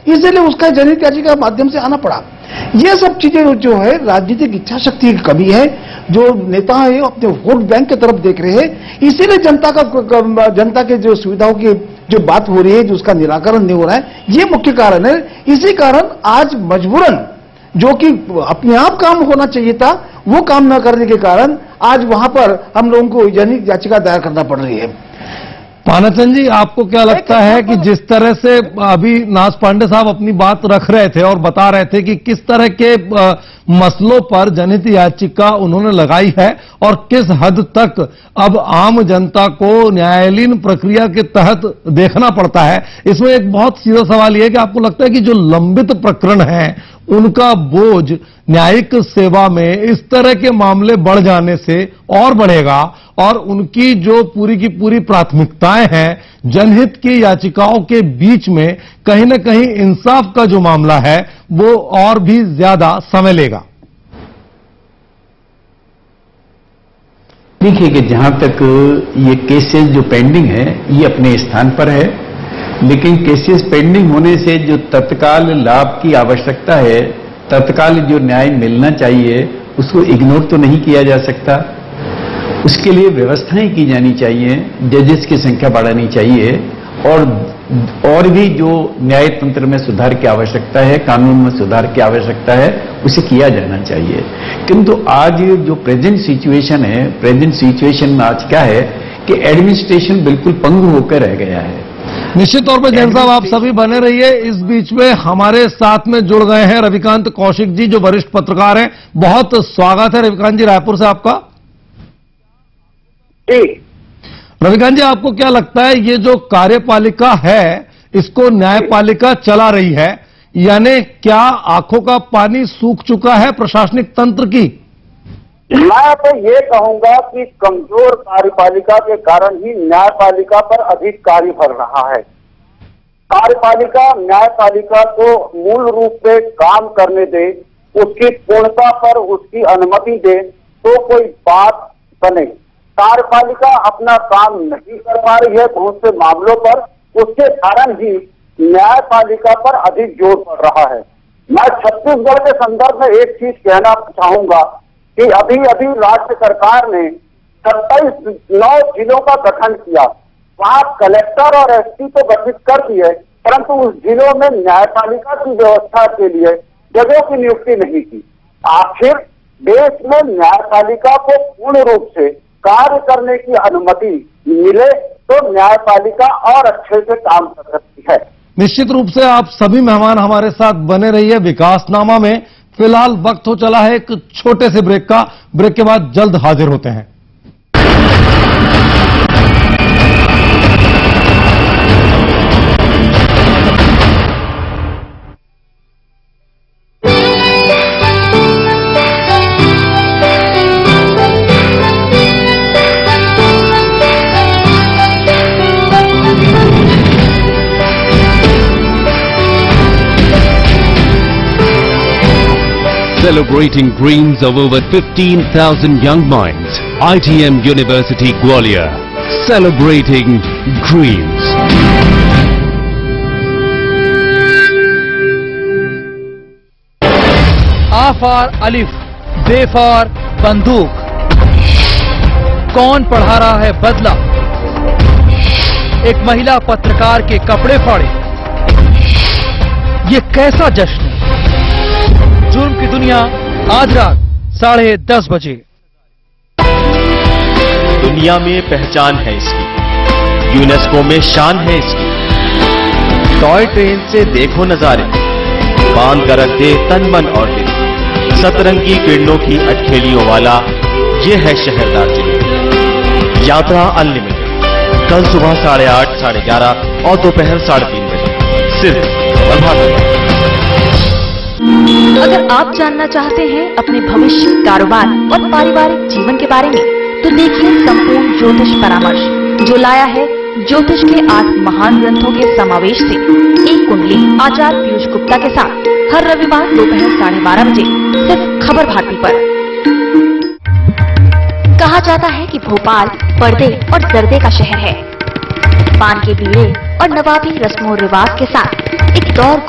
इसलिए उसका जनहित याचिका के माध्यम से आना पड़ा। ये सब चीजें जो है राजनीतिक इच्छा शक्ति की कमी है, जो नेता है अपने वोट बैंक की तरफ देख रहे हैं, इसीलिए जनता के जो सुविधाओं की जो बात हो रही है, जो उसका निराकरण नहीं हो रहा है, ये मुख्य कारण है। इसी कारण आज मजबूरन जो कि अपने आप काम होना चाहिए था, वो काम न करने के कारण आज वहां पर हम लोगों को जनहित याचिका दायर करना पड़ रही है। पानाचंद जी, आपको क्या लगता है कि जिस तरह से अभी नाथ पांडे साहब अपनी बात रख रहे थे और बता रहे थे कि किस तरह के मसलों पर जनहित याचिका उन्होंने लगाई है और किस हद तक अब आम जनता को न्यायालयीन प्रक्रिया के तहत देखना पड़ता है, इसमें एक बहुत सीधा सवाल यह है कि आपको लगता है कि जो लंबित प्रकरण हैं उनका बोझ न्यायिक सेवा में इस तरह के मामले बढ़ जाने से और बढ़ेगा और उनकी जो पूरी की पूरी प्राथमिकताएं हैं जनहित की याचिकाओं के बीच में कहीं न कहीं इंसाफ का जो मामला है वो और भी ज्यादा समय लेगा? देखिए कि जहां तक ये केसेस जो पेंडिंग है ये अपने स्थान पर है, लेकिन केसेस पेंडिंग होने से जो तत्काल लाभ की आवश्यकता है, तत्काल जो न्याय मिलना चाहिए, उसको इग्नोर तो नहीं किया जा सकता। उसके लिए व्यवस्थाएं की जानी चाहिए, जजेस की संख्या बढ़ानी चाहिए और भी जो न्याय तंत्र में सुधार की आवश्यकता है, कानून में सुधार की आवश्यकता है, उसे किया जाना चाहिए। किंतु आज जो प्रेजेंट सिचुएशन है, प्रेजेंट सिचुएशन में आज क्या है कि एडमिनिस्ट्रेशन बिल्कुल पंगु होकर रह गया है। निश्चित तौर पर जैन साहब आप सभी बने रहिए। इस बीच में हमारे साथ में जुड़ गए हैं रविकांत कौशिक जी, जो वरिष्ठ पत्रकार हैं। बहुत स्वागत है रविकांत जी रायपुर से आपका। रविकांत जी, आपको क्या लगता है ये जो कार्यपालिका है इसको न्यायपालिका चला रही है, यानी क्या आंखों का पानी सूख चुका है प्रशासनिक तंत्र की? मैं तो ये कहूंगा कि कमजोर कार्यपालिका के कारण ही न्यायपालिका पर अधिक कार्य बढ़ रहा है। कार्यपालिका न्यायपालिका को मूल रूप से काम करने दे, उसकी पूर्णता पर उसकी अनुमति दे तो कोई बात बने। कार्यपालिका अपना काम नहीं कर पा रही है बहुत से मामलों पर, उसके कारण ही न्यायपालिका पर अधिक जोर पड़ रहा है। मैं छत्तीसगढ़ के संदर्भ में एक चीज कहना चाहूंगा कि अभी अभी राज्य सरकार ने 27 जिलों का गठन किया। वहां कलेक्टर और एसपी तो गठित कर दिए, परंतु उस जिलों में न्यायपालिका की व्यवस्था के लिए जगहों की नियुक्ति नहीं की। आखिर देश में न्यायपालिका को पूर्ण रूप से कार्य करने की अनुमति मिले तो न्यायपालिका और अच्छे से काम कर सकती है। निश्चित रूप से आप सभी मेहमान हमारे साथ बने रहिए विकासनामा में। फिलहाल वक्त हो चला है एक छोटे से ब्रेक का। ब्रेक के बाद जल्द हाजिर होते हैं। Celebrating dreams of over 15,000 young minds. ITM University Gwalior. Celebrating dreams. A for अलिफ, B for बंदूक। कौन पढ़ा रहा है बदला? एक महिला पत्रकार के कपड़े फाड़े। ये कैसा जश्न है? जुर्म की दुनिया आज रात 10:30 बजे। दुनिया में पहचान है इसकी, यूनेस्को में शान है इसकी। टॉय ट्रेन से देखो नजारे, बांध कर रख दे तन मन और दिल। सतरंगी किरणों की अटखेलियों वाला ये है शहर दार्जिलिंग। यात्रा अनलिमिटेड, कल सुबह 8:30, 11:30 और दोपहर 3:30 बजे, सिर्फ प्रभात। अगर आप जानना चाहते हैं अपने भविष्य, कारोबार और पारिवारिक जीवन के बारे में, तो देखिए संपूर्ण ज्योतिष परामर्श, जो लाया है ज्योतिष के 8 महान ग्रंथों के समावेश से एक कुंडली आचार्य पीयूष गुप्ता के साथ हर रविवार दोपहर 12:30 बजे सिर्फ खबर भारती पर। कहा जाता है कि भोपाल पर्दे और जर्दे का शहर है। पान के बीड़े और नवाबी रस्मों रिवाज के साथ एक दौर